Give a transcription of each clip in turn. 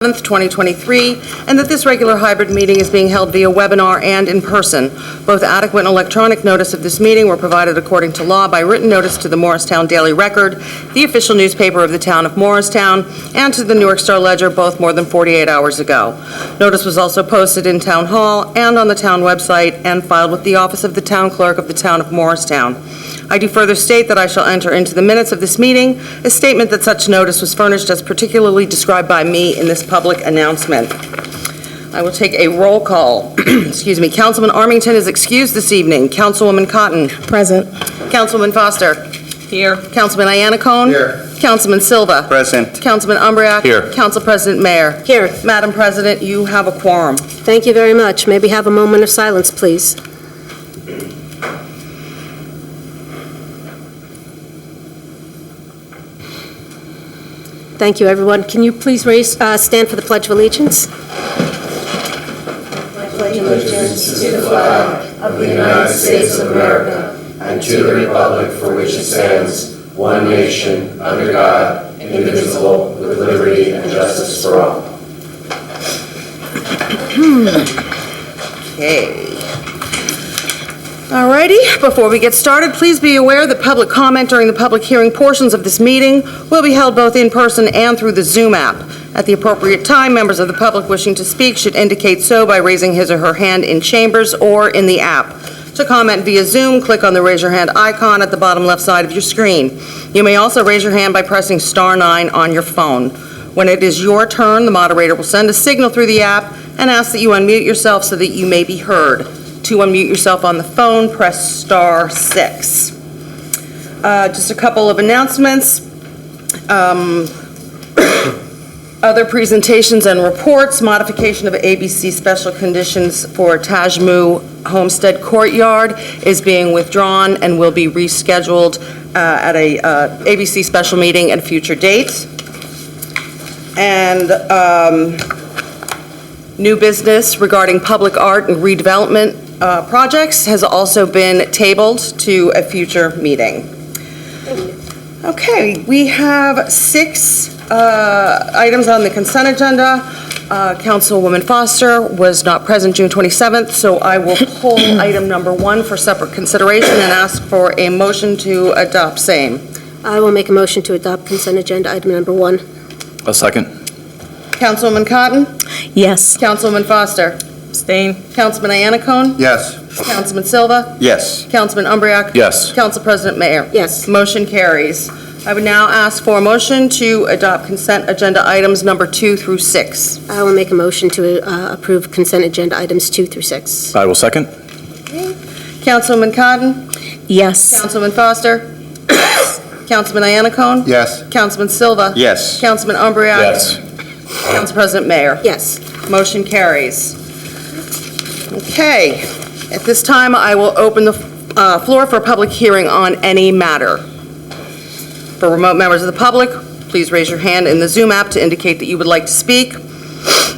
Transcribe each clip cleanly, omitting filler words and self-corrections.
7th, 2023, and that this regular hybrid meeting is being held via webinar and in person. Both adequate and electronic notice of this meeting were provided according to law by written notice to the Morristown Daily Record, the official newspaper of the town of Morristown, and to the Newark Star Ledger, both more than 48 hours ago. Notice was also posted in Town Hall and on the town website and filed with the office of the town clerk of the town of Morristown. I do further state that I shall enter into the minutes of this meeting a statement that such notice was furnished as particularly described by me in this public announcement. I will take a roll call. Excuse me. Councilman Armington is excused this evening. Councilwoman Cotton. Present. Councilman Foster. Here. Councilman Iannaccone. Here. Councilman Silva. Present. Councilman Umbriac. Here. Council President Mayer. Here. Madam President, you have a quorum. Thank you very much. May we have a moment of silence, please? Thank you, everyone. Can you please stand for the Pledge of Allegiance? Pledge allegiance to the flag of the United States of America and to the republic for which it stands, one nation, under God, indivisible, with liberty and justice for all. Okay. Alrighty, before we get started, please be aware that public comment during the public hearing portions of this meeting will be held both in person and through the Zoom app. At the appropriate time, members of the public wishing to speak should indicate so by raising his or her hand in chambers or in the app. To comment via Zoom, click on the raise your hand icon at the bottom left side of your screen. You may also raise your hand by pressing *9 on your phone. When it is your turn, the moderator will send a signal through the app and ask that you unmute yourself so that you may be heard. To unmute yourself on the phone, press *6. Just a couple of announcements. Other presentations and reports, modification of ABC special conditions for Tajmu Homestead Courtyard is being withdrawn and will be rescheduled at a ABC special meeting at a future date. And new business regarding public art and redevelopment projects has also been tabled to a future meeting. Okay, we have 6 items on the consent agenda. Councilwoman Foster was not present June 27th, so I will pull item number 1 for separate consideration and ask for a motion to adopt same. I will make a motion to adopt consent agenda item number 1. A second. Councilwoman Cotton? Yes. Councilwoman Foster? Abstain. Councilman Iannaccone? Yes. Councilman Silva? Yes. Councilman Umbriac? Yes. Council President Mayer? Yes. Motion carries. I would now ask for a motion to adopt consent agenda items number 2 through 6. I will make a motion to approve consent agenda items 2 through 6. I will second. Councilwoman Cotton? Yes. Councilman Foster? Councilman Iannaccone? Yes. Councilman Silva? Yes. Councilman Umbriac? Yes. Council President Mayer? Yes. Motion carries. Okay. At this time, I will open the floor for a public hearing on any matter. For remote members of the public, please raise your hand in the Zoom app to indicate that you would like to speak.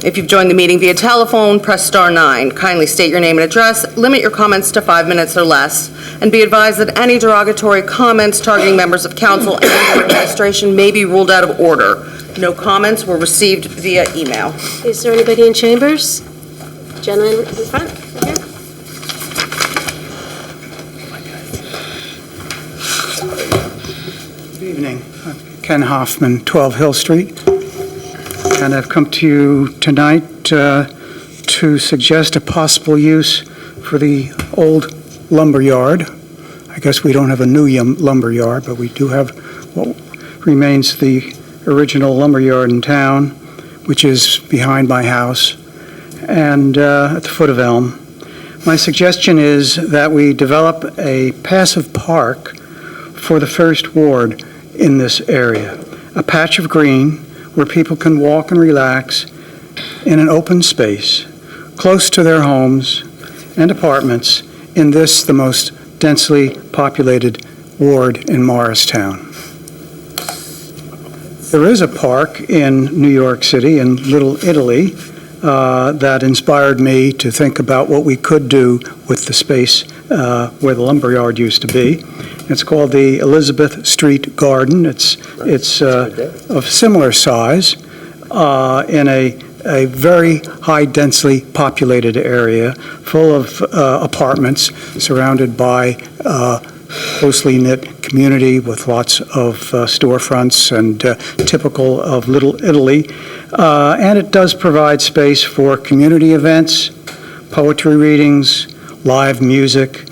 If you've joined the meeting via telephone, press *9. Kindly state your name and address, limit your comments to 5 minutes or less, and be advised that any derogatory comments targeting members of council and administration may be ruled out of order. No comments were received via email. Is there anybody in chambers? Gentleman in front, here. Good evening. I'm Ken Hoffman, 12 Hill Street, and I've come to you tonight to suggest a possible use for the old lumber yard. I guess we don't have a new lumber yard, but we do have what remains the original lumber yard in town, which is behind my house and at the foot of Elm. My suggestion is that we develop a passive park for the First Ward in this area, a patch of green where people can walk and relax in an open space close to their homes and apartments in this, the most densely populated ward in Morristown. There is a park in New York City, in Little Italy, that inspired me to think about what we could do with the space where the lumberyard used to be. It's called the Elizabeth Street Garden. It's of similar size, in a very high densely populated area full of apartments surrounded by closely knit community with lots of storefronts and typical of Little Italy. And it does provide space for community events, poetry readings, live music,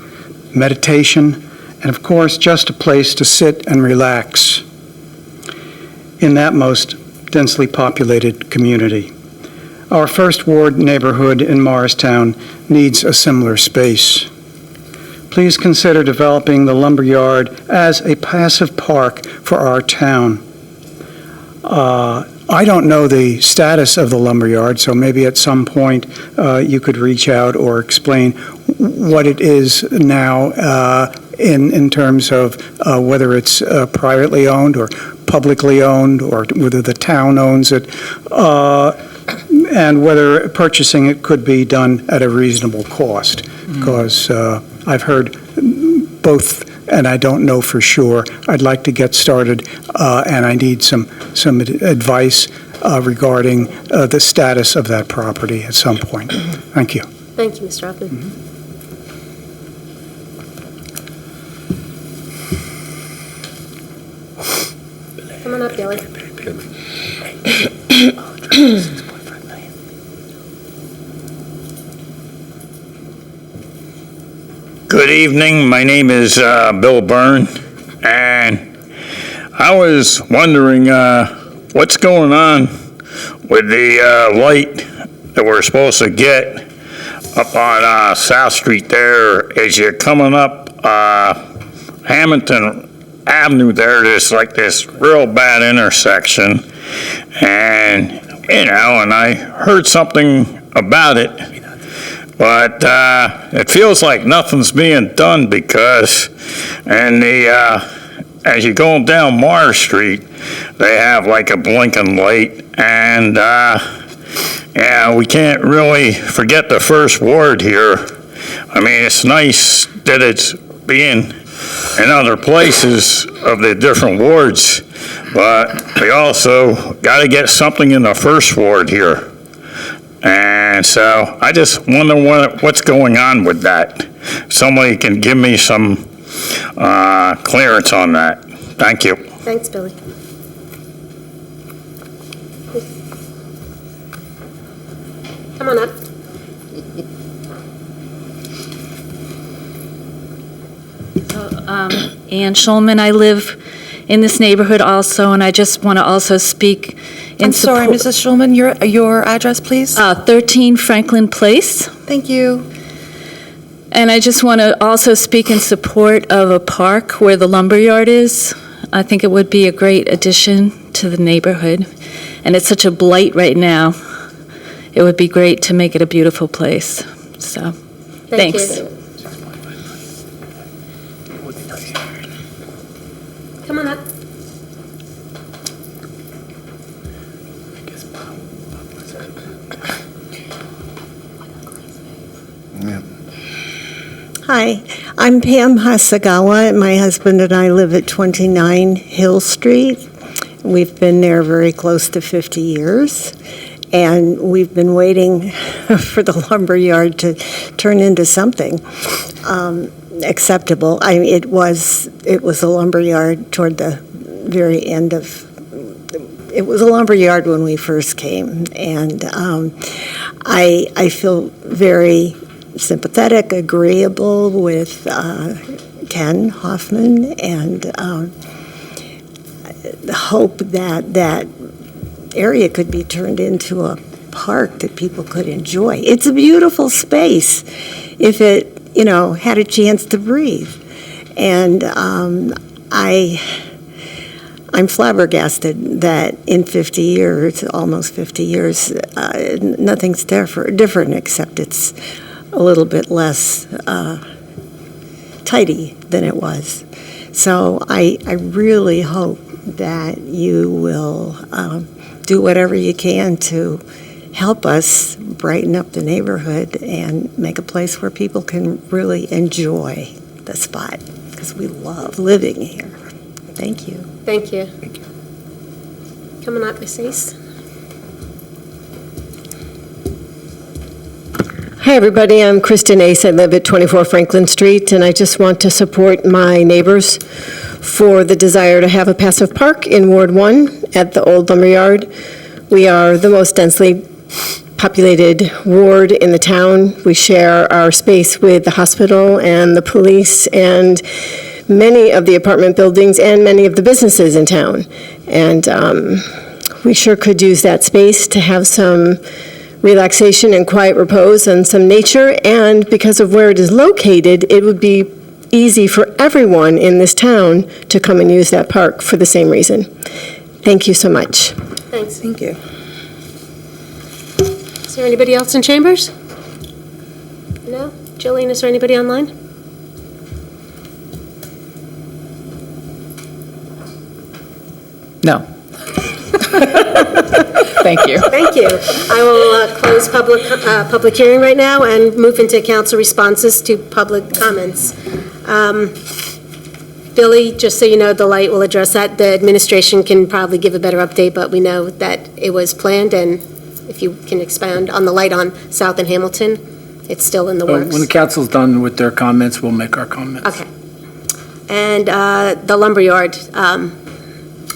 meditation, and of course, just a place to sit and relax in that most densely populated community. Our First Ward neighborhood in Morristown needs a similar space. Please consider developing the lumberyard as a passive park for our town. I don't know the status of the lumberyard, so maybe at some point you could reach out or explain what it is now in terms of whether it's privately owned or publicly owned, or whether the town owns it, and whether purchasing it could be done at a reasonable cost. Because I've heard both, and I don't know for sure. I'd like to get started, and I need some advice regarding the status of that property at some point. Thank you. Thank you, Mr. Hoffman. Come on up, Billy. Good evening. My name is Bill Byrne, and I was wondering what's going on with the light that we're supposed to get up on South Street there as you're coming up Hamilton Avenue there. There's like this real bad intersection, and and I heard something about it. But it feels like nothing's being done because, as you're going down Mars Street, they have like a blinking light, and we can't really forget the First Ward here. I mean, it's nice that it's being in other places of the different wards, but we also got to get something in the First Ward here. And so I just wonder what's going on with that. Somebody can give me some clearance on that. Thank you. Thanks, Billy. Come on up. Ann Schulman, I live in this neighborhood also, and I just want to also speak in I'm sorry, support. Mrs. Schulman, your address, please? 13 Franklin Place. Thank you. And I just want to also speak in support of a park where the lumberyard is. I think it would be a great addition to the neighborhood. And it's such a blight right now. It would be great to make it a beautiful place. So, Thank thanks. you. Come on up. Hi, I'm Pam Hasagawa, and my husband and I live at 29 Hill Street. We've been there very close to 50 years, and we've been waiting for the lumberyard to turn into something acceptable. It was a lumberyard toward the very end of. It was a lumberyard when we first came, and I feel very sympathetic, agreeable with Ken Hoffman, and hope that that area could be turned into a park that people could enjoy. It's a beautiful space if it, had a chance to breathe. And I'm flabbergasted that in 50 years, almost 50 years, nothing's different except it's a little bit less tidy than it was. So I really hope that you will do whatever you can to help us brighten up the neighborhood and make a place where people can really enjoy the spot, because we love living here. Thank you. Thank you. Come on up, Miss Ace. Hi, everybody. I'm Kristen Ace. I live at 24 Franklin Street, and I just want to support my neighbors for the desire to have a passive park in Ward 1 at the old lumberyard. We are the most densely populated ward in the town. We share our space with the hospital and the police and many of the apartment buildings and many of the businesses in town. And we sure could use that space to have some relaxation and quiet repose and some nature. And because of where it is located, it would be easy for everyone in this town to come and use that park for the same reason. Thank you so much. Thanks. Thank you. Is there anybody else in chambers? No? Jillian, is there anybody online? No. Thank you. Thank you. I will close public hearing right now and move into council responses to public comments. Billy, just so you know, the light will address that. The administration can probably give a better update, but we know that it was planned, and if you can expound on the light on South and Hamilton, it's still in the works. When the council's done with their comments, we'll make our comments. Okay. And the lumberyard,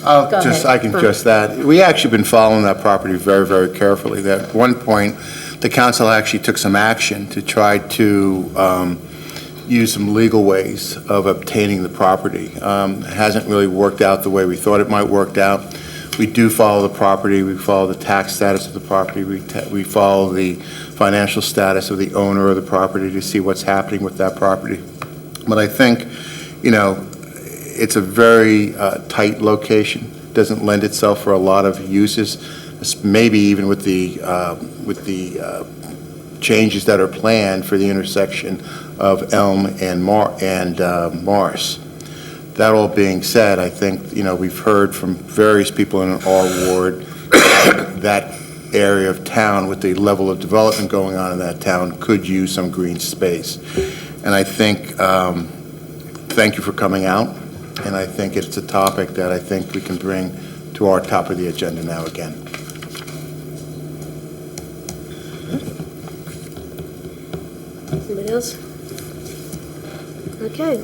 I Go can ahead. address that. We actually been following that property very, very carefully. At one point, the council actually took some action to try to use some legal ways of obtaining the property. It hasn't really worked out the way we thought it might work out. We do follow the property. We follow the tax status of the property. We follow the financial status of the owner of the property to see what's happening with that property. But I think, it's a very tight location, doesn't lend itself for a lot of uses, maybe even with the changes that are planned for the intersection of Elm and Morris. That all being said, I think, we've heard from various people in our ward that area of town with the level of development going on in that town could use some green space. And I think, thank you for coming out. And I think it's a topic that I think we can bring to our top of the agenda now again. anybody else? Okay.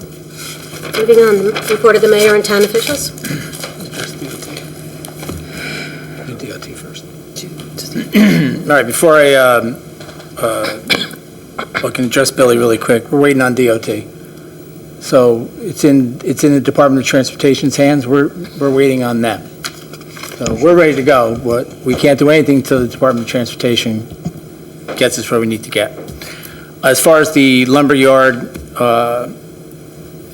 Moving on, report of the mayor and town officials. Do DOT first. All right, before I can address Billy really quick, we're waiting on DOT. So it's in the Department of Transportation's hands. We're waiting on them. So we're ready to go, but we can't do anything until the Department of Transportation gets us where we need to get. As far as the lumberyard,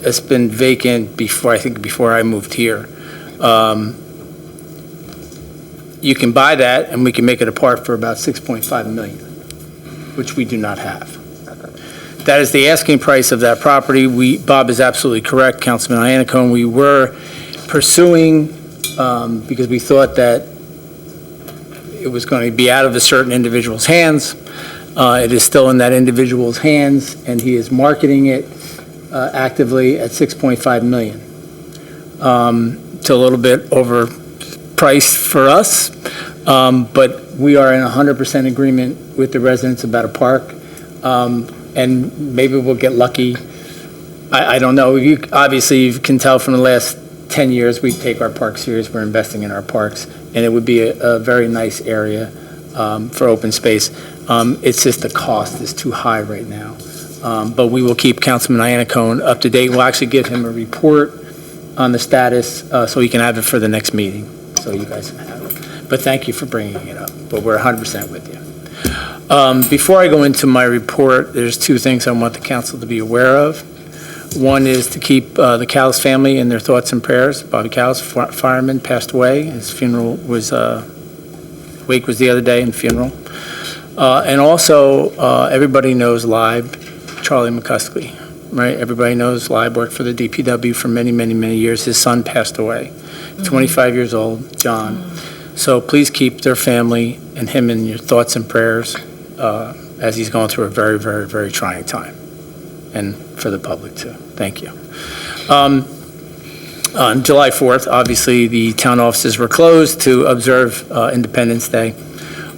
it's been vacant before I moved here. You can buy that, and we can make it a park for about $6.5 million, which we do not have. That is the asking price of that property. Bob is absolutely correct, Councilman Iannacone. We were pursuing, because we thought that it was going to be out of a certain individual's hands. It is still in that individual's hands, and he is marketing it actively at $6.5 million. It's a little bit overpriced for us, but we are in 100% agreement with the residents about a park. And maybe we'll get lucky. I don't know. Obviously, you can tell from the last 10 years, we take our parks serious. We're investing in our parks, and it would be a very nice area for open space. It's just the cost is too high right now. But we will keep Councilman Iannacone up to date. We'll actually give him a report on the status so he can have it for the next meeting, so you guys can have it. But thank you for bringing it up. But we're 100% with you. Before I go into my report, there's two things I want the council to be aware of. One is to keep the Callis family in their thoughts and prayers. Bobby Callis, fireman, passed away. His funeral was, wake was the other day and funeral. And also, everybody knows Libe, Charlie McCuskey, right? Everybody knows Libe worked for the DPW for many, many, many years. His son passed away, 25 years old, John. So please keep their family and him in your thoughts and prayers as he's going through a very, very, very trying time, and for the public too. Thank you. On July 4th, obviously, the town offices were closed to observe Independence Day.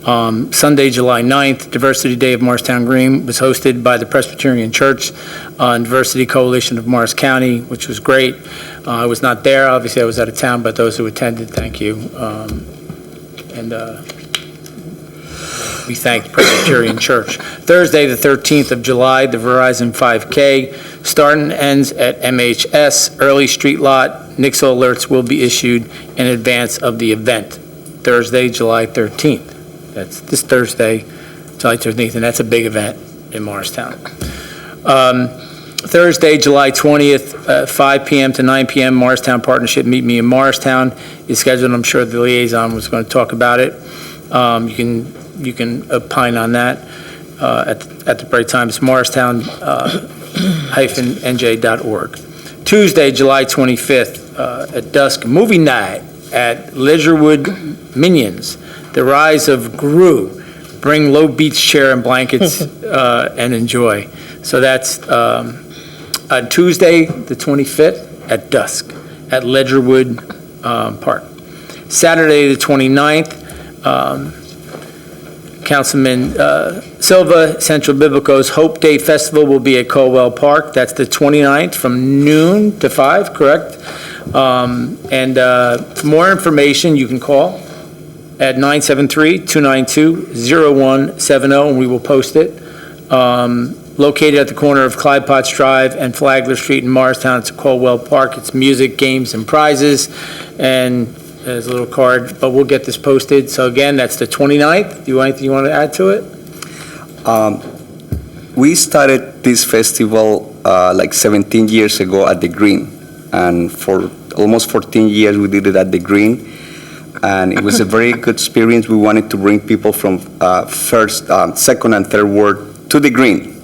Sunday, July 9th, Diversity Day of Morristown Green was hosted by the Presbyterian Church and Diversity Coalition of Morris County, which was great. I was not there, obviously I was out of town, but those who attended, thank you. And we thank the Presbyterian Church. Thursday, the 13th of July, the Verizon 5K start and ends at MHS Early Street Lot. NIXL alerts will be issued in advance of the event. Thursday, July 13th. That's this Thursday, July 13th, and that's a big event in Morristown. Thursday, July 20th, 5 p.m. to 9 p.m., Morristown Partnership Meet Me in Morristown is scheduled. I'm sure the liaison was going to talk about it. You can opine on that at the break time. It's morristown-nj.org. Tuesday, July 25th, at dusk, movie night at Ledgerwood Minions. The Rise of Gru. Bring low beach chair and blankets and enjoy. So that's on Tuesday, the 25th, at dusk, at Ledgerwood Park. Saturday, the 29th, Councilman Silva, Central Biblico's Hope Day Festival will be at Colwell Park. That's the 29th, from noon to 5, correct? And for more information, you can call at 973-292-0170, and we will post it. Located at the corner of Clyde Potts Drive and Flagler Street in Morristown. It's Colwell Park. It's music, games, and prizes, and there's a little card, but we'll get this posted. So again, that's the 29th. Do you have anything you want to add to it? We started this festival like 17 years ago at the Green, and for almost 14 years we did it at the Green, and it was a very good experience. We wanted to bring people from second and third ward to the Green,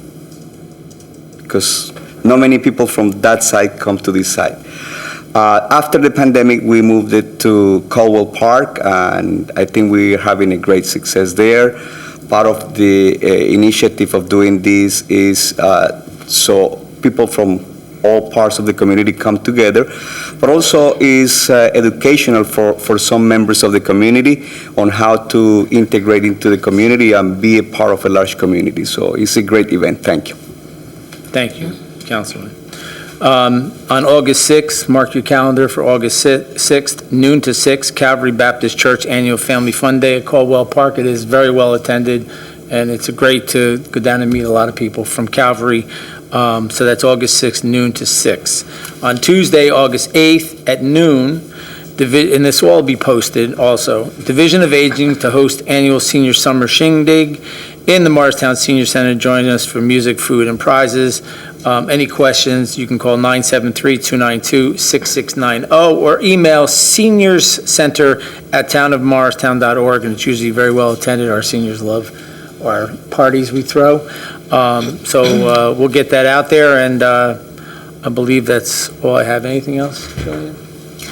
because not many people from that side come to this side. After the pandemic, we moved it to Colwell Park, and I think we're having a great success there. Part of the initiative of doing this is so people from all parts of the community come together, but also is educational for some members of the community on how to integrate into the community and be a part of a large community. So it's a great event. Thank you. Thank you, Councilman. On August 6th, mark your calendar for August 6th, noon to 6, Calvary Baptist Church Annual Family Fun Day at Caldwell Park. It is very well attended, and it's great to go down and meet a lot of people from Calvary. So that's August 6th, noon to 6. On Tuesday, August 8th at noon, and this will all be posted also, Division of Aging to host annual senior summer shindig in the Morristown Senior Center. Join us for music, food, and prizes. Any questions, you can call 973-292-6690 or email seniorscenter@townofmorristown.org, and it's usually very well attended. Our seniors love our parties we throw. So we'll get that out there, and I believe that's all I have. Anything else, Julian?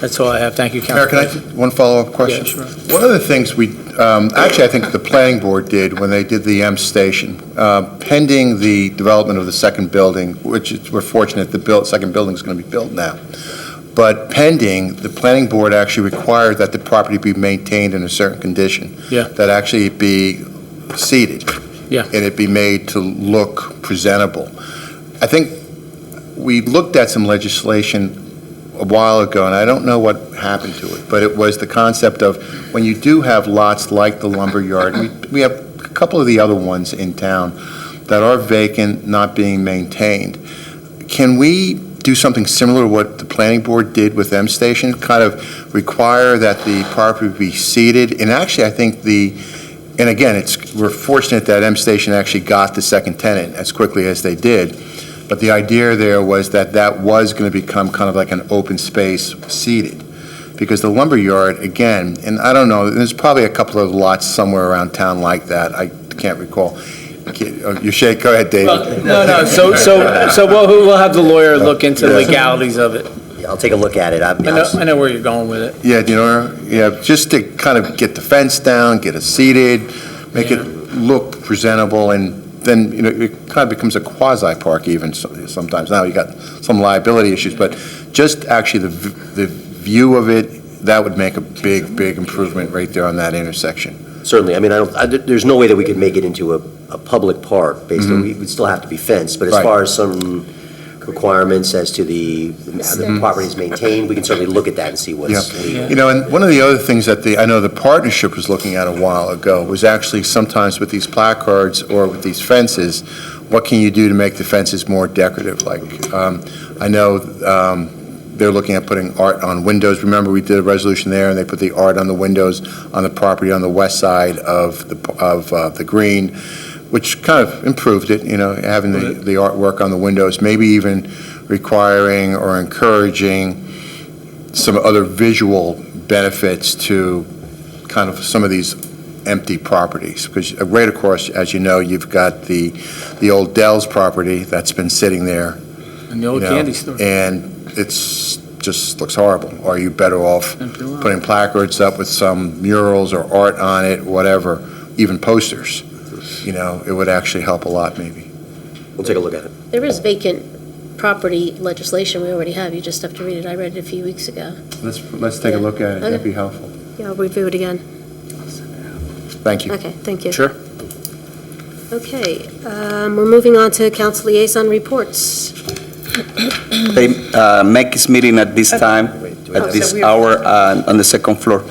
That's all I have. Thank you, Mayor, Councilman. can I, one follow-up question? Yeah, sure. One of the things we, actually, I think the planning board did when they did the M Station, pending the development of the second building, which we're fortunate the second building is going to be built now. But pending, the planning board actually required that the property be maintained in a certain condition. Yeah. That actually it be seeded. Yeah. And it be made to look presentable. I think we looked at some legislation a while ago, and I don't know what happened to it, but it was the concept of when you do have lots like the lumberyard, we have a couple of the other ones in town that are vacant, not being maintained. Can we do something similar to what the planning board did with M Station, kind of require that the property be seeded? And actually, I think and again, we're fortunate that M Station actually got the second tenant as quickly as they did. But the idea there was that was going to become kind of like an open space seated. Because the lumberyard, again, and I don't know, there's probably a couple of lots somewhere around town like that. I can't recall. You shake, go ahead, David. Well, no, so we'll have the lawyer look into the legalities of it. I'll take a look at it. I know where you're going with it. Yeah, just to kind of get the fence down, get it seated, make it look presentable, and then, it kind of becomes a quasi-park even sometimes. Now you got some liability issues, but just actually the view of it, that would make a big, big improvement right there on that intersection. certainly. I mean, there's no way that we could make it into a public park, based on, it would still have to be fenced, but as Right. far as some requirements as to how the property is maintained, we can certainly look at that and see what's legal. You know, and one of the other things that I know the partnership was looking at a while ago was actually sometimes with these placards or with these fences, what can you do to make the fences more decorative? Like, I know they're looking at putting art on windows. Remember, we did a resolution there, and they put the art on the windows on the property on the west side of the green, which kind of improved it, you know, having the artwork on the windows, maybe even requiring or encouraging some other visual benefits to kind of some of these empty properties. Because right across, as you know, you've got the old Dell's property that's been sitting there. And the old you know, candy store. And it's just looks horrible. Are you better off putting placards up with some murals or art on it, whatever, even posters? You know, it would actually help a lot, maybe. We'll take a look at it. There is vacant property legislation we already have. You just have to read it. I read it a few weeks ago. Let's take a look at it. That'd Okay. be helpful. Yeah, I'll review it again. Thank you. Okay, thank you. Sure. Okay, we're moving on to council liaison reports. They make this meeting at this time, at this hour, on the second floor.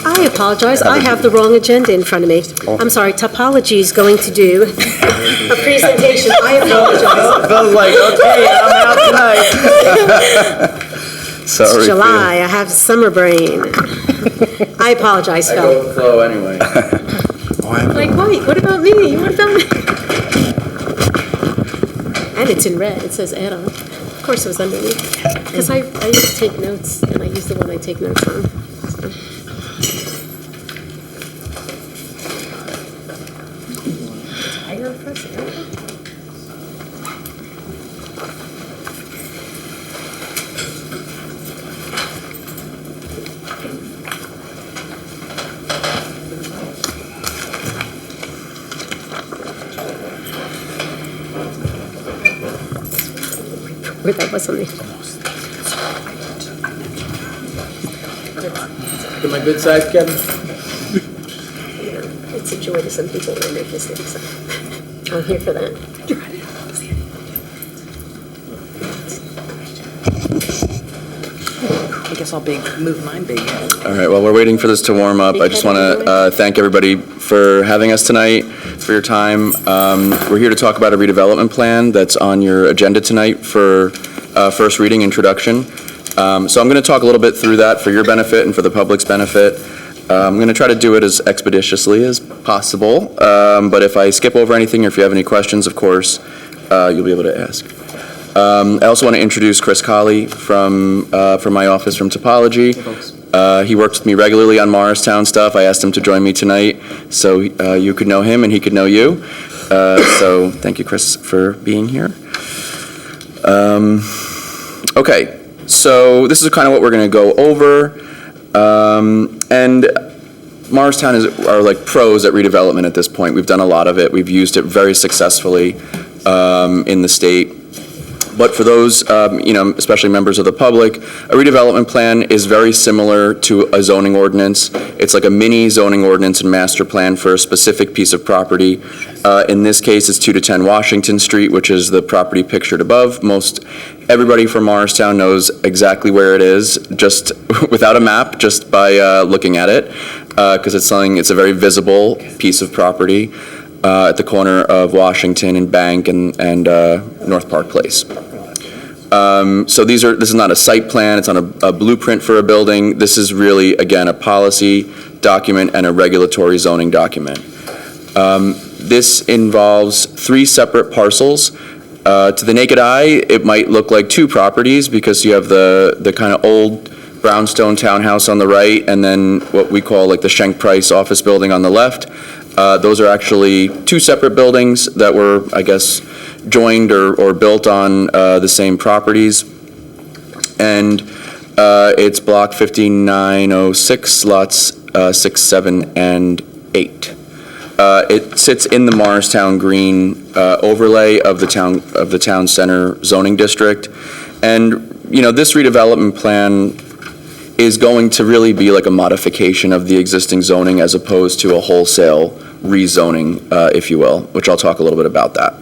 I apologize, I have the wrong agenda in front of me. I'm sorry, Topology is going to do a presentation. I apologize. Bill's like, okay, I'm out tonight. Sorry, It's Phil. July, I have summer brain. I apologize, Phil. with the flow anyway. Like, wait, what about me? What about me? And it's in red, it says add-on. Of course it was underneath. Because I used to take notes, and I use the one I take notes on. So. Where that was on the. Am I good size, Kevin? It's a joy to some people when they make mistakes. I'm here for that. I guess I'll move mine big. All right, while we're waiting for this to warm up, I just want to thank everybody for having us tonight, for your time. We're here to talk about a redevelopment plan that's on your agenda tonight for first reading introduction. So I'm going to talk a little bit through that for your benefit and for the public's benefit. I'm going to try to do it as expeditiously as possible, but if I skip over anything or if you have any questions, of course, you'll be able to ask. I also want to introduce Chris Colley from my office from Topology. He works with me regularly on Morristown stuff. I asked him to join me tonight so you could know him and he could know you. So thank you, Chris, for being here. Okay, so this is kind of what we're going to go over. And Morristown are like pros at redevelopment at this point. We've done a lot of it. We've used it very successfully in the state. But for those, especially members of the public, a redevelopment plan is very similar to a zoning ordinance. It's like a mini zoning ordinance and master plan for a specific piece of property. In this case, it's 2-10 Washington Street, which is the property pictured above. Everybody from Morristown knows exactly where it is, just without a map, just by looking at it, because it's a very visible piece of property at the corner of Washington and Bank and North Park Place. So this is not a site plan, it's not a blueprint for a building. This is really, again, a policy document and a regulatory zoning document. This involves 3 separate parcels. To the naked eye, it might look like 2 properties because you have the kind of old brownstone townhouse on the right and then what we call like the Schenck Price office building on the left. Those are actually 2 separate buildings that were, I guess, joined or built on the same properties. And it's block 5906, lots 6, 7, and 8. It sits in the Morristown Green overlay of the town center zoning district. And, this redevelopment plan is going to really be like a modification of the existing zoning as opposed to a wholesale rezoning, if you will, which I'll talk a little bit about that.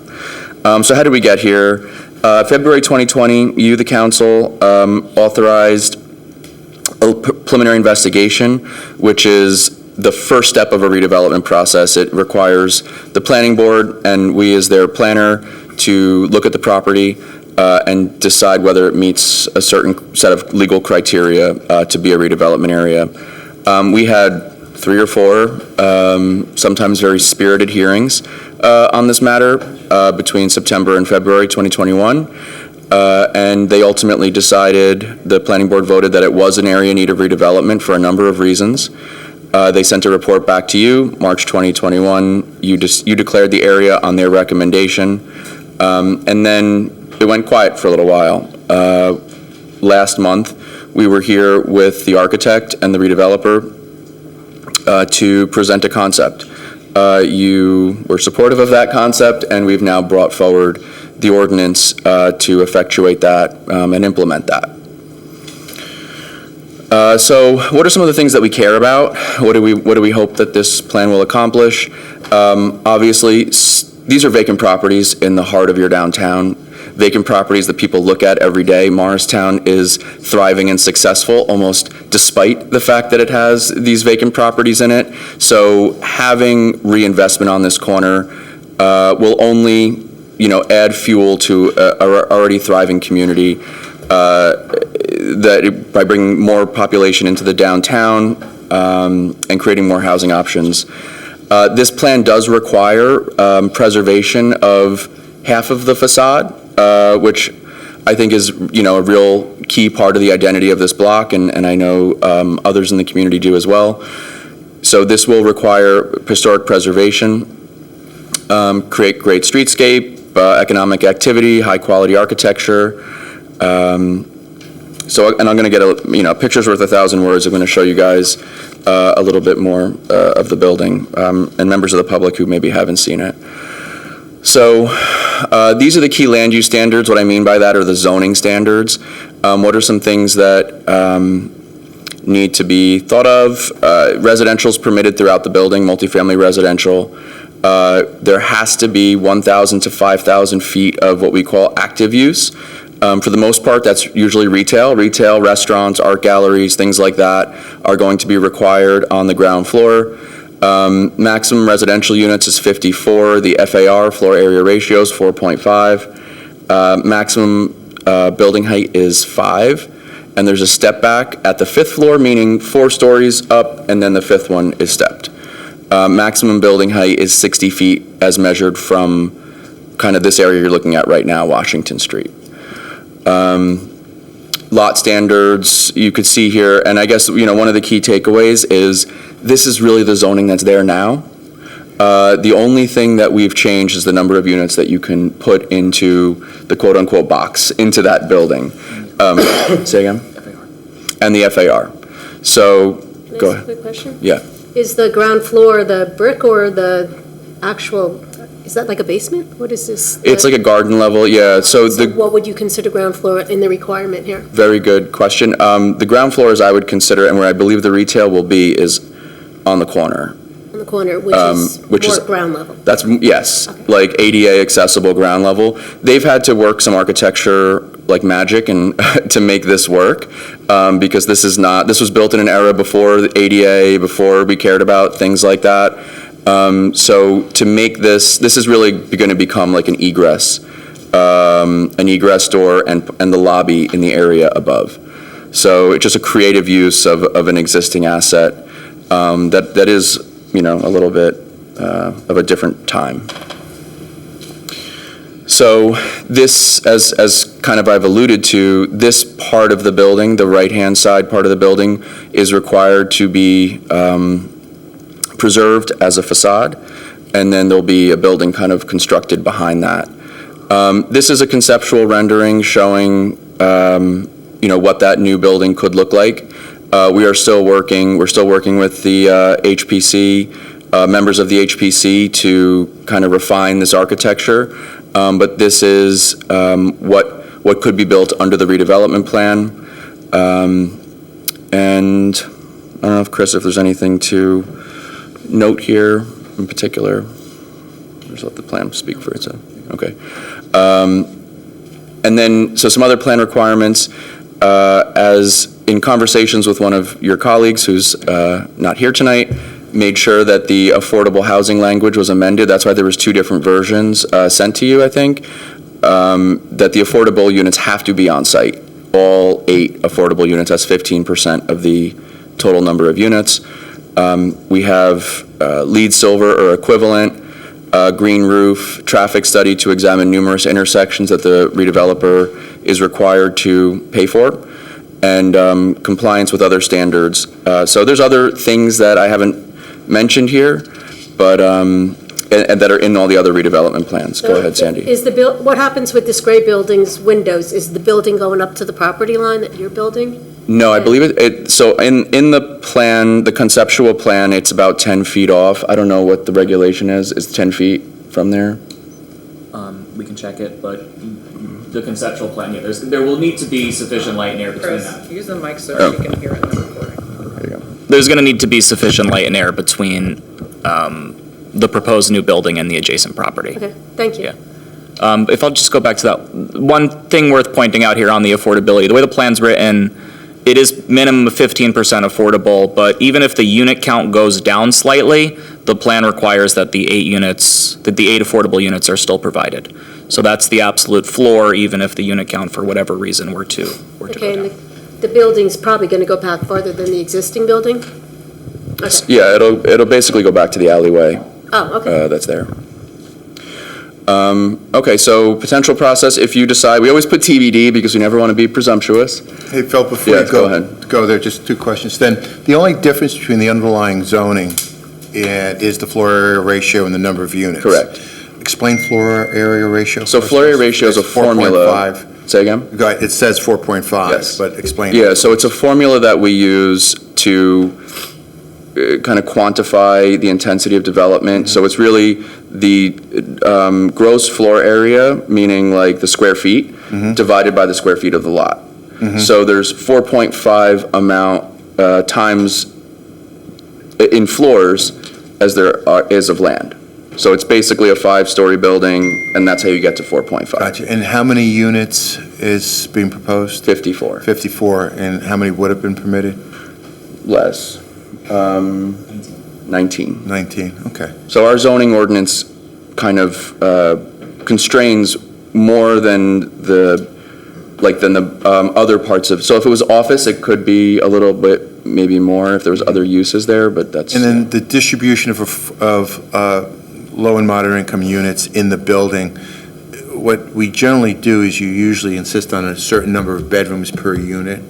So how did we get here? February 2020, you, the council, authorized a preliminary investigation, which is the first step of a redevelopment process. It requires the planning board and we as their planner to look at the property and decide whether it meets a certain set of legal criteria to be a redevelopment area. We had 3 or 4, sometimes very spirited hearings on this matter between September and February 2021. And they ultimately decided, the planning board voted that it was an area in need of redevelopment for a number of reasons. They sent a report back to you, March 2021. You declared the area on their recommendation. And then it went quiet for a little while. Last month, we were here with the architect and the redeveloper to present a concept. You were supportive of that concept, and we've now brought forward the ordinance to effectuate that and implement that. So what are some of the things that we care about? What do we hope that this plan will accomplish? Obviously, these are vacant properties in the heart of your downtown, vacant properties that people look at every day. Morristown is thriving and successful almost despite the fact that it has these vacant properties in it. So having reinvestment on this corner will only, add fuel to our already thriving community by bringing more population into the downtown and creating more housing options. This plan does require preservation of half of the facade, which I think is, a real key part of the identity of this block, and I know others in the community do as well. So this will require historic preservation, create great streetscape, economic activity, high-quality architecture. And I'm going to get a picture's worth 1,000 words. I'm going to show you guys a little bit more of the building and members of the public who maybe haven't seen it. So these are the key land use standards. What I mean by that are the zoning standards. What are some things that need to be thought of? Residential is permitted throughout the building, multifamily residential. There has to be 1,000 to 5,000 feet of what we call active use. For the most part, that's usually retail, restaurants, art galleries, things like that are going to be required on the ground floor. Maximum residential units is 54. The FAR, floor area ratio, is 4.5. Maximum building height is 5. And there's a step back at the 5th floor, meaning 4 stories up, and then the 5th one is stepped. Maximum building height is 60 feet as measured from kind of this area you're looking at right now, Washington Street. Lot standards, you could see here, and I guess, one of the key takeaways is this is really the zoning that's there now. The only thing that we've changed is the number of units that you can put into the quote-unquote box, into that building. Say again? FAR. And the FAR. So, go ahead. Quick question? Yeah. Is the ground floor the brick or the actual, is that like a basement? What is this? It's like a garden level, yeah. So what would you consider ground floor in the requirement here? Very good question. The ground floors I would consider, and where I believe the retail will be, is on the corner. On the corner, which is ground level? That's, yes, Okay. like ADA accessible ground level. They've had to work some architecture like magic and to make this work, because this was built in an era before the ADA, before we cared about things like that. So to make this is really going to become like an egress door and the lobby in the area above. So it's just a creative use of an existing asset that is, a little bit of a different time. So this, as kind of I've alluded to, this part of the building, the right-hand side part of the building, is required to be preserved as a facade, and then there'll be a building kind of constructed behind that. This is a conceptual rendering showing, what that new building could look like. We're still working with the HPC, members of the HPC to kind of refine this architecture. But this is what could be built under the redevelopment plan. And I don't know if, Chris, if there's anything to note here in particular. Just let the plan speak for itself. Okay. And then, so some other plan requirements, as in conversations with one of your colleagues who's not here tonight, made sure that the affordable housing language was amended. That's why there was two different versions sent to you, I think, that the affordable units have to be on site. All 8 affordable units, that's 15% of the total number of units. We have LEED Silver or equivalent, green roof, traffic study to examine numerous intersections that the redeveloper is required to pay for, and compliance with other standards. So there's other things that I haven't mentioned here, but and that are in all the other redevelopment plans. Go ahead, Sandy. Is what happens with this gray building's windows? Is the building going up to the property line that you're building? No, I believe so in the plan, the conceptual plan, it's about 10 feet off. I don't know what the regulation is. Is 10 feet from there? We can check it, but the conceptual plan, yeah, there will need to be sufficient light and air between that. Use the mic so Oh. you can hear it in the recording. There you go. There's going to need to be sufficient light and air between the proposed new building and the adjacent property. Okay, thank you. Yeah. If I'll just go back to that, one thing worth pointing out here on the affordability, the way the plan's written, it is minimum of 15% affordable, but even if the unit count goes down slightly, the plan requires that the 8 affordable units are still provided. So that's the absolute floor, even if the unit count for whatever reason were to go Okay, down. and the building's probably going to go back farther than the existing building? Okay. Yeah, it'll basically go back to the alleyway. Oh, okay. That's there. Okay, so potential process, if you decide, we always put TBD because we never want to be presumptuous. Hey, Phil, before Yeah, you go ahead. go there, just 2 questions. Then, the only difference between the underlying zoning is the floor area ratio and the number of units. Correct. Explain floor area ratio. So for us. floor area ratio is a It's formula. 4.5. Say again? Go ahead. It says 4.5, Yes. but explain. Yeah, so it's a formula that we use to kind of quantify the intensity of development. So it's really the gross floor area, meaning like the square feet, divided by the square feet of the lot. So there's 4.5 amount times in floors as there is of land. So it's basically a 5-story building, and that's how you get to 4.5. Gotcha. And how many units is being proposed? 54. 54. And how many would have been permitted? Less. 19. 19, okay. So our zoning ordinance kind of constrains more than the other parts of, so if it was office, it could be a little bit, maybe more if there was other uses there, but that's. And then the distribution of low and moderate income units in the building, what we generally do is you usually insist on a certain number of bedrooms per unit.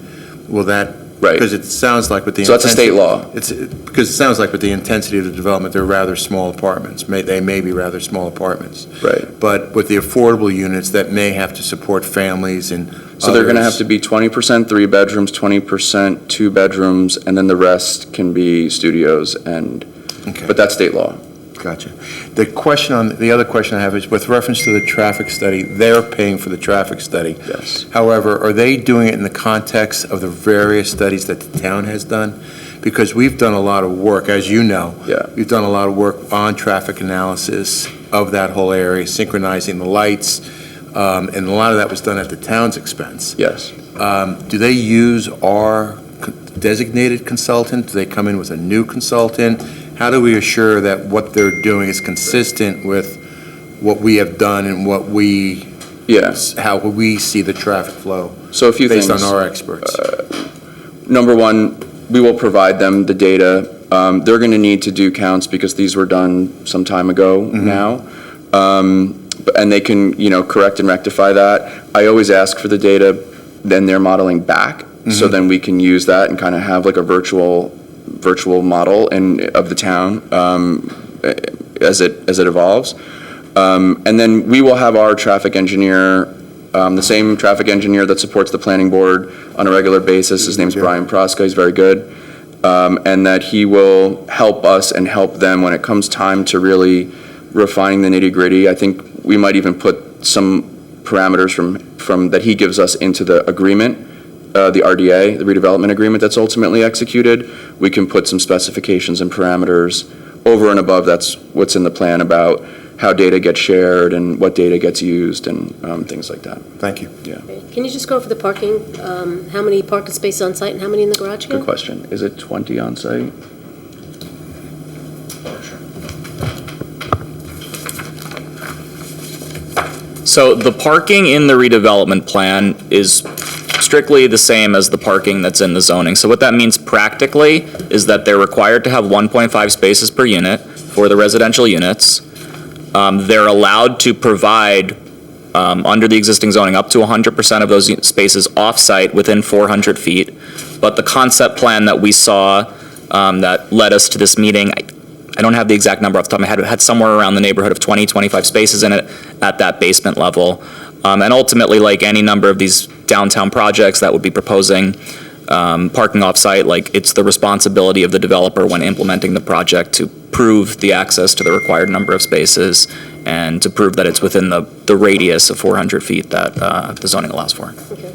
Will that? Right. Because it sounds like with the. So that's a state law. Because it sounds like with the intensity of the development, they're rather small apartments. They may be rather small apartments. Right. But with the affordable units that may have to support families and So they're going to others- have to be 20% 3 bedrooms, 20% 2 bedrooms, and then the rest can be studios and, Okay. but that's state law. Gotcha. The other question I have is with reference to the traffic study, they're paying for the traffic study. Yes. However, are they doing it in the context of the various studies that the town has done? Because we've done a lot of work, as you know. Yeah. We've done a lot of work on traffic analysis of that whole area, synchronizing the lights, and a lot of that was done at the town's expense. Yes. Do they use our designated consultant? Do they come in with a new consultant? How do we assure that what they're doing is consistent with what we have done and what we, Yes. how we see the traffic flow So a few things. based on our experts? Number one, we will provide them the data. They're going to need to do counts because these were done some time ago now. And they can, correct and rectify that. I always ask for the data, then they're modeling back. So then we can use that and kind of have like a virtual model of the town as it evolves. And then we will have our traffic engineer, the same traffic engineer that supports the planning board on a regular basis. His name's Brian Proska. He's very good. And that he will help us and help them when it comes time to really refining the nitty-gritty. I think we might even put some parameters from that he gives us into the agreement the RDA, the redevelopment agreement that's ultimately executed, we can put some specifications and parameters over and above that's what's in the plan about how data gets shared and what data gets used and things like that. Thank you. Yeah, Can you just go over the parking? How many parking spaces on site and how many in the garage again? good question. Is it 20 on site? So the parking in the redevelopment plan is strictly the same as the parking that's in the zoning. So what that means practically is that they're required to have 1.5 spaces per unit for the residential units. They're allowed to provide, under the existing zoning, up to 100% of those spaces off-site within 400 feet. But the concept plan that we saw that led us to this meeting, I don't have the exact number off the top of my head, but it had somewhere around the neighborhood of 20, 25 spaces in it at that basement level. And ultimately, like any number of these downtown projects that would be proposing parking off-site, like it's the responsibility of the developer when implementing the project to prove the access to the required number of spaces and to prove that it's within the radius of 400 feet that the zoning allows for. Okay.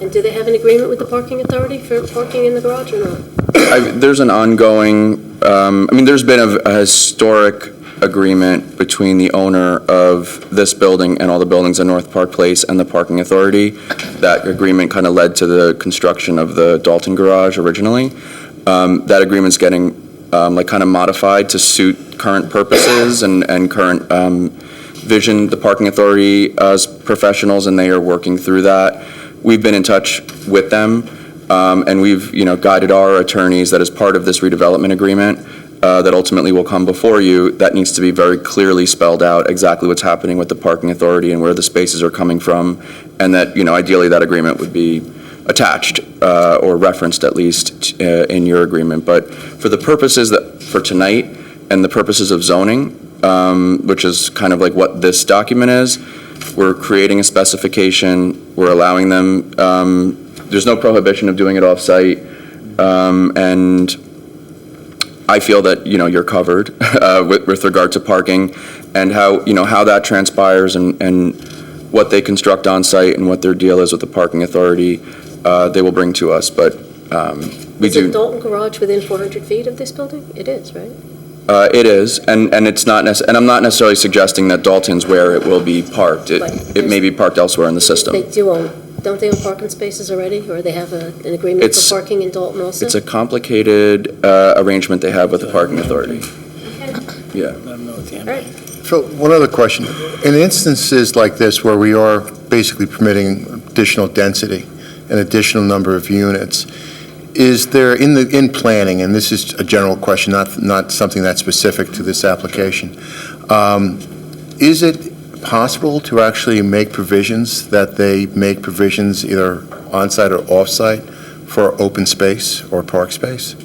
And do they have an agreement with the parking authority for parking in the garage or not? There's an ongoing, there's been a historic agreement between the owner of this building and all the buildings in North Park Place and the parking authority. That agreement kind of led to the construction of the Dalton garage originally. That agreement's getting kind of modified to suit current purposes and current vision. The parking authority as professionals, and they are working through that. We've been in touch with them, and we've, guided our attorneys that as part of this redevelopment agreement, that ultimately will come before you, that needs to be very clearly spelled out exactly what's happening with the parking authority and where the spaces are coming from, and that, ideally that agreement would be attached or referenced at least in your agreement. But for the purposes for tonight and the purposes of zoning, which is kind of like what this document is, we're creating a specification, we're allowing them, there's no prohibition of doing it off-site, and I feel that, you're covered with regard to parking and how that transpires and what they construct on-site and what their deal is with the parking authority, they will bring to us, but we Is do. the Dalton garage within 400 feet of this building? It is, right? It is, and it's not and I'm not necessarily suggesting that Dalton's where it will be parked. It may be parked elsewhere in the system. They don't they own parking spaces already, or they have an agreement for parking in Dalton also? It's a complicated arrangement they have with the parking authority. Yeah. All right. Phil, one other question. In instances like this where we are basically permitting additional density, an additional number of units, is there in planning, and this is a general question, not something that's specific to this application, is it possible to actually make provisions that they make provisions either on-site or off-site for open space or park space?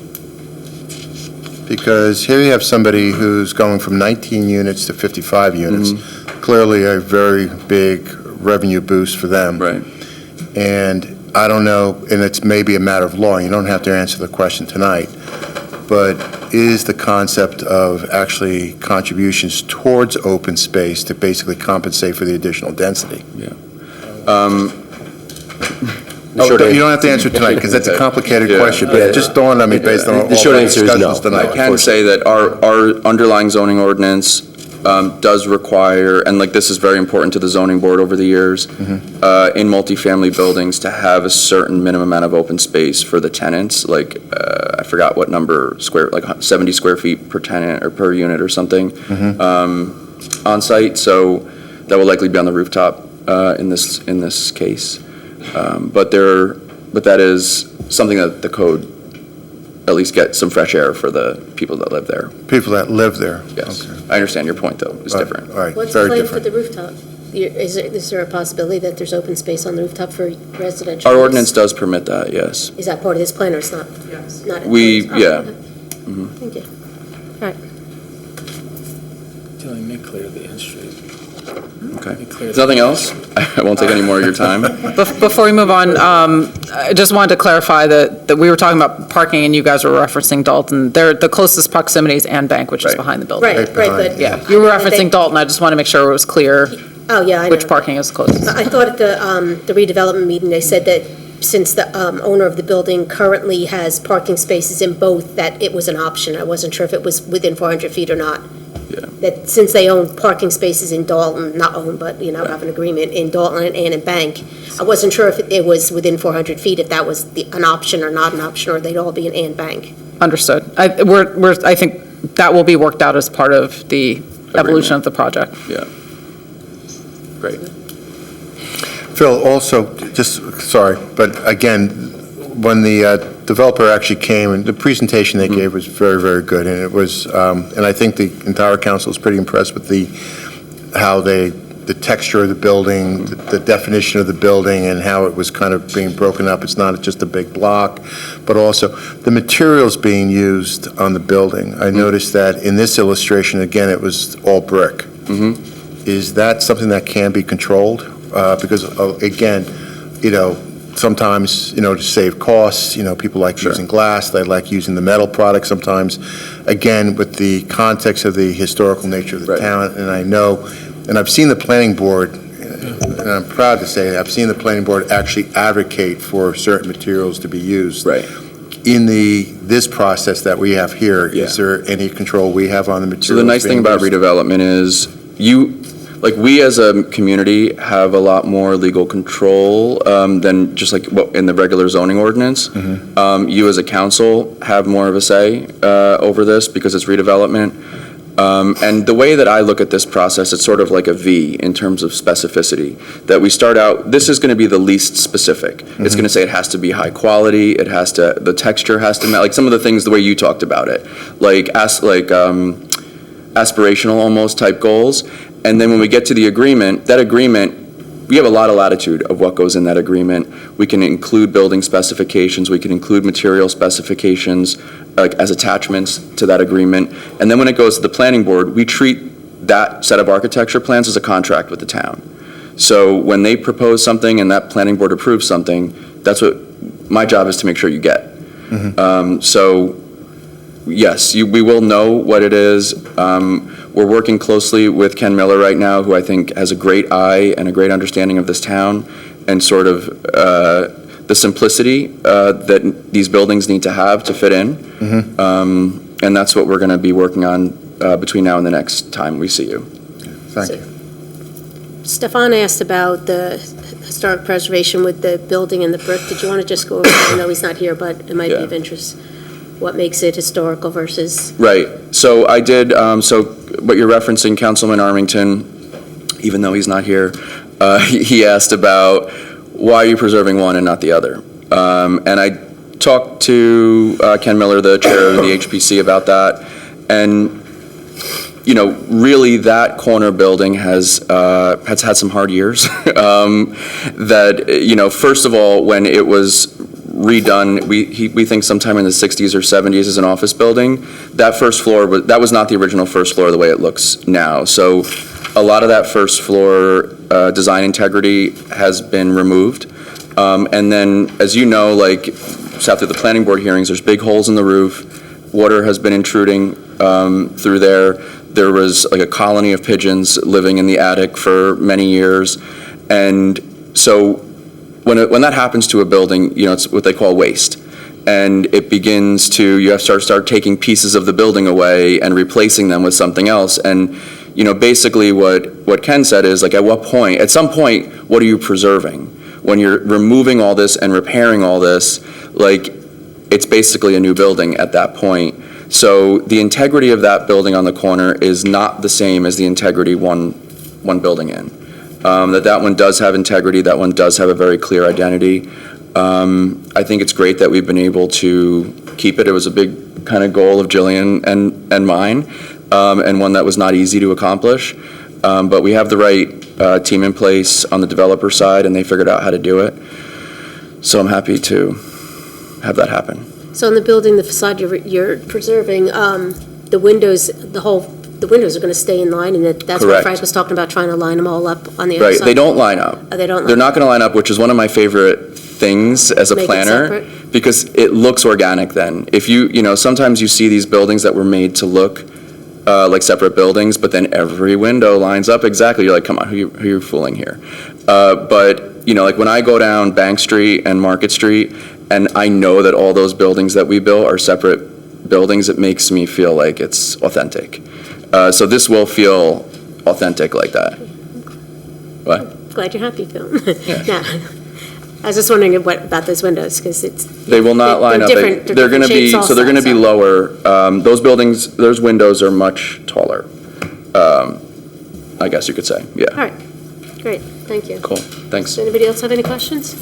Because here you have somebody who's going from 19 units to 55 units, clearly a very big revenue boost for them. Right. And I don't know, and it's maybe a matter of law, you don't have to answer the question tonight, but is the concept of actually contributions towards open space to basically compensate for the additional density? Yeah. You don't have to answer tonight, because that's a complicated question, but it just dawned on me based on all the discussions tonight. I can say that our underlying zoning ordinance does require, and this is very important to the zoning board over the years, in multifamily buildings to have a certain minimum amount of open space for the tenants, I forgot what number, 70 square feet per tenant or per unit or something, on site, so that will likely be on the rooftop in this case. But that is something that the code at least get some fresh air for the people that live there. People that live there? Yes. Okay. I understand your point, though. It's different. All right, What's the very plan for different. the rooftop? Is there a possibility that there's open space on the rooftop for residential Our use? ordinance does permit that, yes. Is that part of this plan, or it's not? Yes. Not in We, place? yeah. Okay. Thank you. All right. Make clear the history. Okay. If there's nothing else, I won't take any more of your time. Before we move on, I just wanted to clarify that we were talking about parking and you guys were referencing Dalton. The closest proximity is Ann Bank, which is behind the building. Right, but. Yeah, you were referencing Dalton. I just want to make sure it was clear Oh, yeah, I know. which parking is closest. I thought at the redevelopment meeting, they said that since the owner of the building currently has parking spaces in both, that it was an option. I wasn't sure if it was within 400 feet or not. Yeah. That since they own parking spaces in Dalton, not own, but, have an agreement in Dalton and in Bank, I wasn't sure if it was within 400 feet, if that was an option or not an option, or they'd all be in Ann Bank. Understood. I think that will be worked out as part of the evolution of the project. Yeah. Great. Phil, also, sorry, but again, when the developer actually came, and the presentation they gave was very, very good, and it was, and I think the entire council is pretty impressed with the texture of the building, the definition of the building, and how it was kind of being broken up. It's not just a big block, but also the materials being used on the building. I noticed that in this illustration, again, it was all brick. Is that something that can be controlled? Because, again, sometimes, to save costs, people like using glass, they like using the metal product sometimes. Again, with the context of the historical nature of the town, and I know, and I've seen the planning board, and I'm proud to say that I've seen the planning board actually advocate for certain materials to be used. Right. In this process that we have here, is there any control we have on the materials? So the nice thing about redevelopment is we as a community have a lot more legal control than just like what in the regular zoning ordinance. You as a council have more of a say over this because it's redevelopment. And the way that I look at this process, it's sort of like a V in terms of specificity. That we start out, this is going to be the least specific. It's going to say it has to be high quality, the texture has to, like some of the things the way you talked about it, aspirational almost type goals. And then when we get to the agreement, we have a lot of latitude of what goes in that agreement. We can include building specifications, we can include material specifications as attachments to that agreement. And then when it goes to the planning board, we treat that set of architecture plans as a contract with the town. So when they propose something and that planning board approves something, that's what my job is to make sure you get. So yes, we will know what it is. We're working closely with Ken Miller right now, who I think has a great eye and a great understanding of this town and sort of the simplicity that these buildings need to have to fit in. And that's what we're going to be working on between now and the next time we see you. Thank you. Stefan asked about the historic preservation with the building and the brick. Did you want to just go over that? I know he's not here, but it might be of interest. What makes it historical versus... Right. So I did, so what you're referencing, Councilman Armington, even though he's not here, he asked about why are you preserving one and not the other? And I talked to Ken Miller, the chair of the HPC, about that. And, really that corner building has had some hard years. First of all, when it was redone, we think sometime in the 60s or 70s as an office building. That first floor, that was not the original first floor the way it looks now. So a lot of that first floor design integrity has been removed. And then, as you know, after the planning board hearings, there's big holes in the roof. Water has been intruding through there. There was a colony of pigeons living in the attic for many years. And so when that happens to a building, it's what they call waste. And it begins to, you have to start taking pieces of the building away and replacing them with something else. And, basically what Ken said is, at some point, what are you preserving? When you're removing all this and repairing all this, it's basically a new building at that point. So the integrity of that building on the corner is not the same as the integrity one building in. That one does have integrity, that one does have a very clear identity. I think it's great that we've been able to keep it. It was a big kind of goal of Jillian and mine, and one that was not easy to accomplish. But we have the right team in place on the developer side, and they figured out how to do it. So I'm happy to have that happen. So in the building, the facade you're preserving, the windows, the windows are going to stay in line, and that's what Correct. Frank was talking about, trying to line them all up on the other Right, side. they don't line up. Oh, they don't line They're not going to line up, which is one of my favorite things as a Make it planner, separate? because it looks organic then. If sometimes you see these buildings that were made to look like separate buildings, but then every window lines up exactly. You're like, come on, who are you fooling here? But like when I go down Bank Street and Market Street, and I know that all those buildings that we built are separate buildings, it makes me feel like it's authentic. So this will feel authentic like that. What? Glad you're happy, Phil. Yeah. I was just wondering about those windows, because it's. They will not line up. They're going to be, so they're going to be lower. Those buildings, those windows are much taller, I guess you could say, yeah. All right, great, thank you. Cool, thanks. Does anybody else have any questions?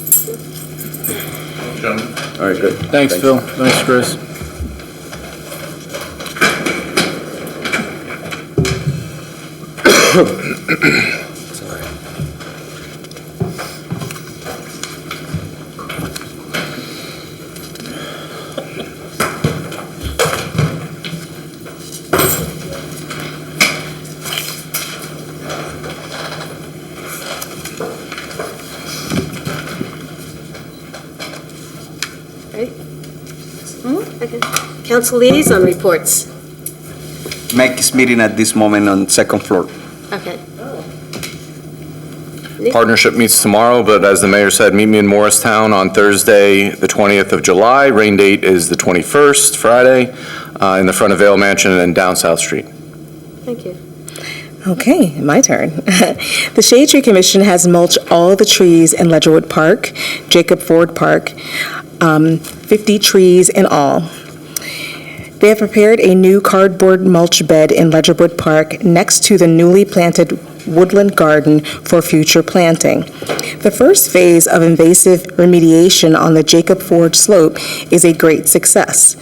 All right, good. Thanks, Phil. Thanks, Chris. Ready? Okay. Council liaison reports. Mike is meeting at this moment on second floor. Okay. Partnership meets tomorrow, but as the mayor said, meet me in Morristown on Thursday, the 20th of July. Rain date is the 21st, Friday, in the front of Vale Mansion and down South Street. Thank you. Okay, my turn. The Shade Tree Commission has mulched all the trees in Ledgerwood Park, Jacob Ford Park, 50 trees in all. They have prepared a new cardboard mulch bed in Ledgerwood Park next to the newly planted woodland garden for future planting. The first phase of invasive remediation on the Jacob Ford slope is a great success.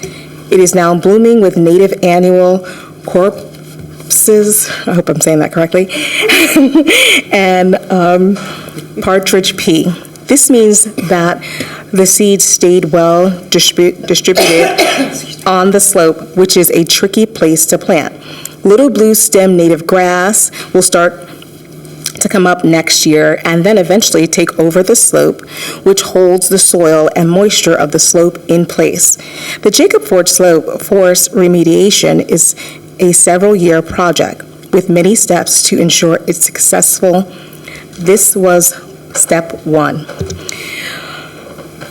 It is now blooming with native annual corpses, I hope I'm saying that correctly, and partridge pea. This means that the seeds stayed well distributed on the slope, which is a tricky place to plant. Little blue stem native grass will start to come up next year and then eventually take over the slope, which holds the soil and moisture of the slope in place. The Jacob Ford Slope Forest remediation is a several-year project with many steps to ensure it's successful. This was step one.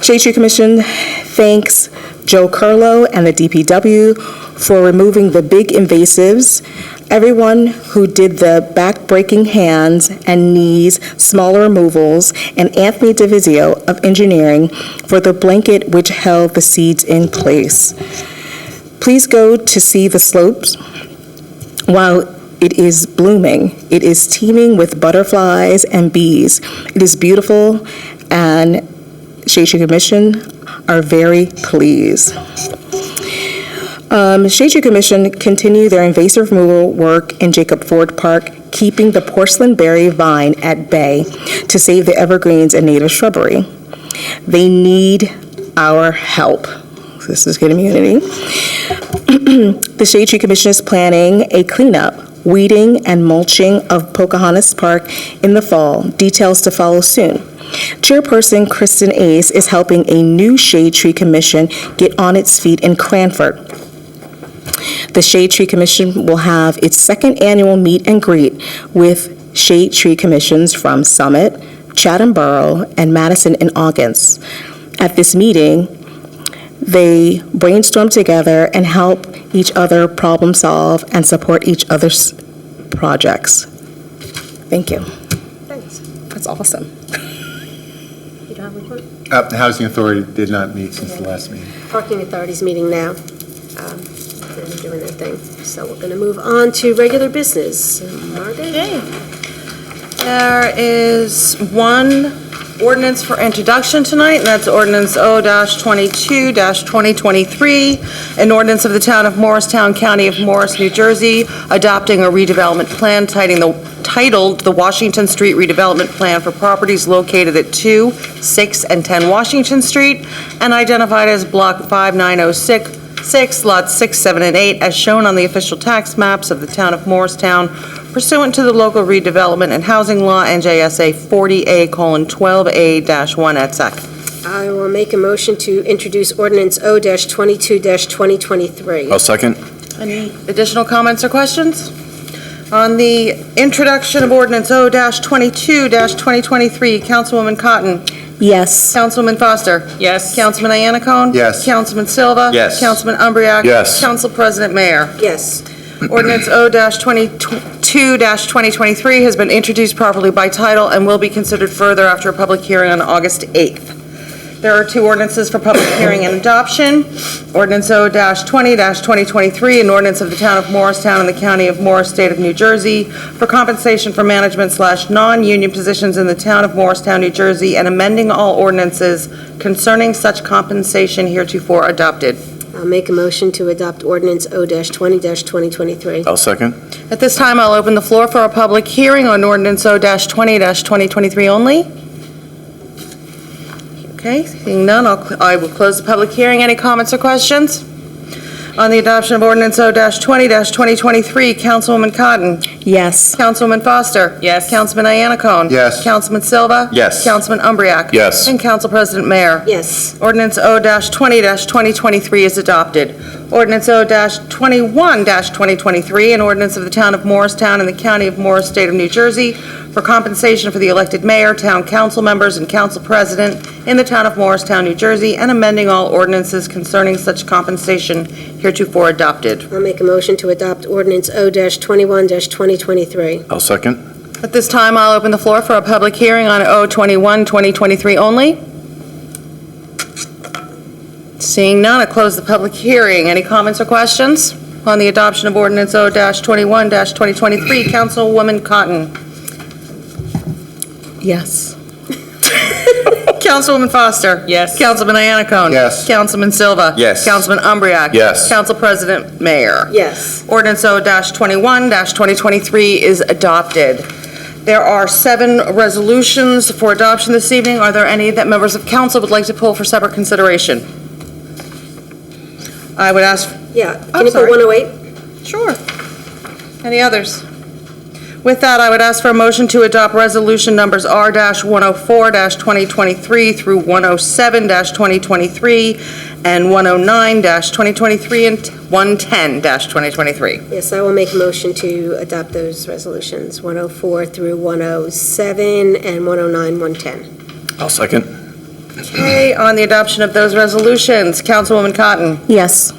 Shade Tree Commission thanks Joe Curlow and the DPW for removing the big invasives, everyone who did the back-breaking hands and knees, smaller removals, and Anthony DeVizio of engineering for the blanket which held the seeds in place. Please go to see the slopes. While it is blooming, it is teeming with butterflies and bees. It is beautiful, and Shade Tree Commission are very pleased. Shade Tree Commission continue their invasive removal work in Jacob Ford Park, keeping the porcelain berry vine at bay to save the evergreens and native shrubbery. They need our help. This is good immunity. The Shade Tree Commission is planning a cleanup, weeding, and mulching of Pocahontas Park in the fall. Details to follow soon. Chairperson Kristen Ace is helping a new Shade Tree Commission get on its feet in Cranford. The Shade Tree Commission will have its second annual meet and greet with Shade Tree Commissions from Summit, Chatham Borough, and Madison in August. At this meeting, they brainstorm together and help each other problem solve and support each other's projects. Thank you. Thanks. That's awesome. You don't have a report? The Housing Authority did not meet since the last meeting. Parking Authority's meeting now. They're doing their thing. So we're going to move on to regular business. Margaret? Okay. There is one ordinance for introduction tonight, and that's ordinance O-22-2023, an ordinance of the Town of Morristown, County of Morris, New Jersey, adopting a redevelopment plan titled the Washington Street Redevelopment Plan for properties located at 2, 6, and 10 Washington Street, and identified as Block 5906, lots 6, 7, and 8, as shown on the official tax maps of the Town of Morristown pursuant to the local redevelopment and housing law, NJSA 40A:12A-1 et sec. I will make a motion to introduce ordinance O-22-2023. I'll second. Any additional comments or questions? On the introduction of ordinance O-22-2023, Councilwoman Cotton. Yes. Councilwoman Foster. Yes. Councilman Iannacone. Yes. Councilman Silva. Yes. Councilman Umbriac. Yes. Council President Mayor. Yes. Ordinance O-22-2023 has been introduced properly by title and will be considered further after a public hearing on August 8th. There are two ordinances for public hearing and adoption. Ordinance O-20-2023, an ordinance of the Town of Morristown and the County of Morris, State of New Jersey, for compensation for management/non-union positions in the Town of Morristown, New Jersey, and amending all ordinances concerning such compensation heretofore adopted. I'll make a motion to adopt ordinance O-20-2023. I'll second. At this time, I'll open the floor for a public hearing on ordinance O-20-2023 only. Okay, seeing none, I will close the public hearing. Any comments or questions? On the adoption of ordinance O-20-2023, Councilwoman Cotton. Yes. Councilwoman Foster. Yes. Councilman Iannacone. Yes. Councilman Silva. Yes. Councilman Umbriac. Yes. And Council President Mayor. Yes. Ordinance O-20-2023 is adopted. Ordinance O-21-2023, an ordinance of the Town of Morristown and the County of Morris, State of New Jersey, for compensation for the elected mayor, town council members, and council president in the Town of Morristown, New Jersey, and amending all ordinances concerning such compensation heretofore adopted. I'll make a motion to adopt ordinance O-21-2023. I'll second. At this time, I'll open the floor for a public hearing on O-21-2023 only. Seeing none, I close the public hearing. Any comments or questions on the adoption of ordinance O-21-2023? Councilwoman Cotton. Yes. Councilwoman Foster. Yes. Councilman Iannacone. Yes. Councilman Silva. Yes. Councilman Umbriac. Yes. Council President Mayor. Yes. Ordinance O-21-2023 is adopted. There are 7 resolutions for adoption this evening. Are there any that members of council would like to pull for separate consideration? I would ask, Yeah. I'm Can you sorry. put 108? sure. Any others? With that, I would ask for a motion to adopt resolution numbers R-104-2023 through 107-2023 and 109-2023 and 110-2023. Yes, I will make a motion to adopt those resolutions, 104 through 107 and 109, 110. I'll second. Okay, on the adoption of those resolutions, Councilwoman Cotton. Yes.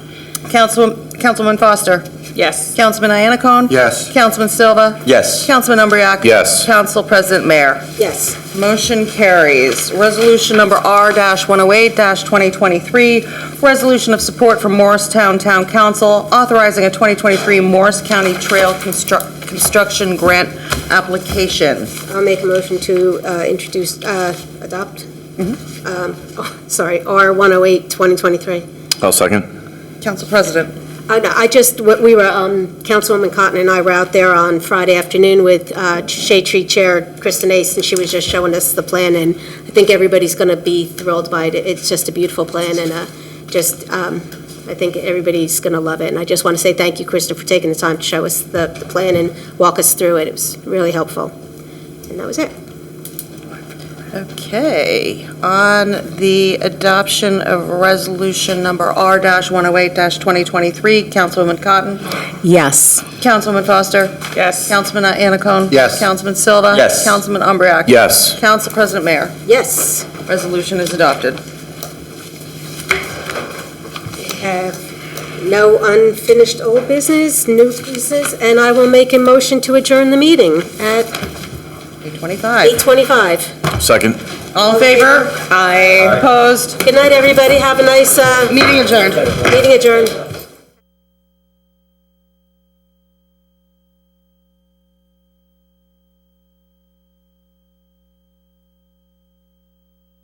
Councilwoman Foster. Yes. Councilman Iannacone. Yes. Councilman Silva. Yes. Councilman Umbriac. Yes. Council President Mayor. Yes. Motion carries. Resolution number R-108-2023, resolution of support from Morristown Town Council authorizing a 2023 Morris County Trail Construction Grant application. I'll make a motion to adopt. Sorry, R-108, 2023. I'll second. Council President. We were, Councilwoman Cotton and I were out there on Friday afternoon with Shade Tree Chair Kristen Ace, and she was just showing us the plan, and I think everybody's going to be thrilled by it. It's just a beautiful plan, and I think everybody's going to love it. And I just want to say thank you, Kristen, for taking the time to show us the plan and walk us through it. It was really helpful. And that was it. Okay, on the adoption of resolution number R-108-2023, Councilwoman Cotton. Yes. Councilwoman Foster. Yes. Councilman Iannacone. Yes. Councilman Silva. Yes. Councilman Umbriac. Yes. Council President Mayor. Yes. Resolution is adopted. No unfinished old business, new business, and I will make a motion to adjourn the meeting at 8:25. 8:25. Second. All in favor? Aye. Opposed? Good night, everybody. Have a nice, Meeting adjourned. meeting adjourned.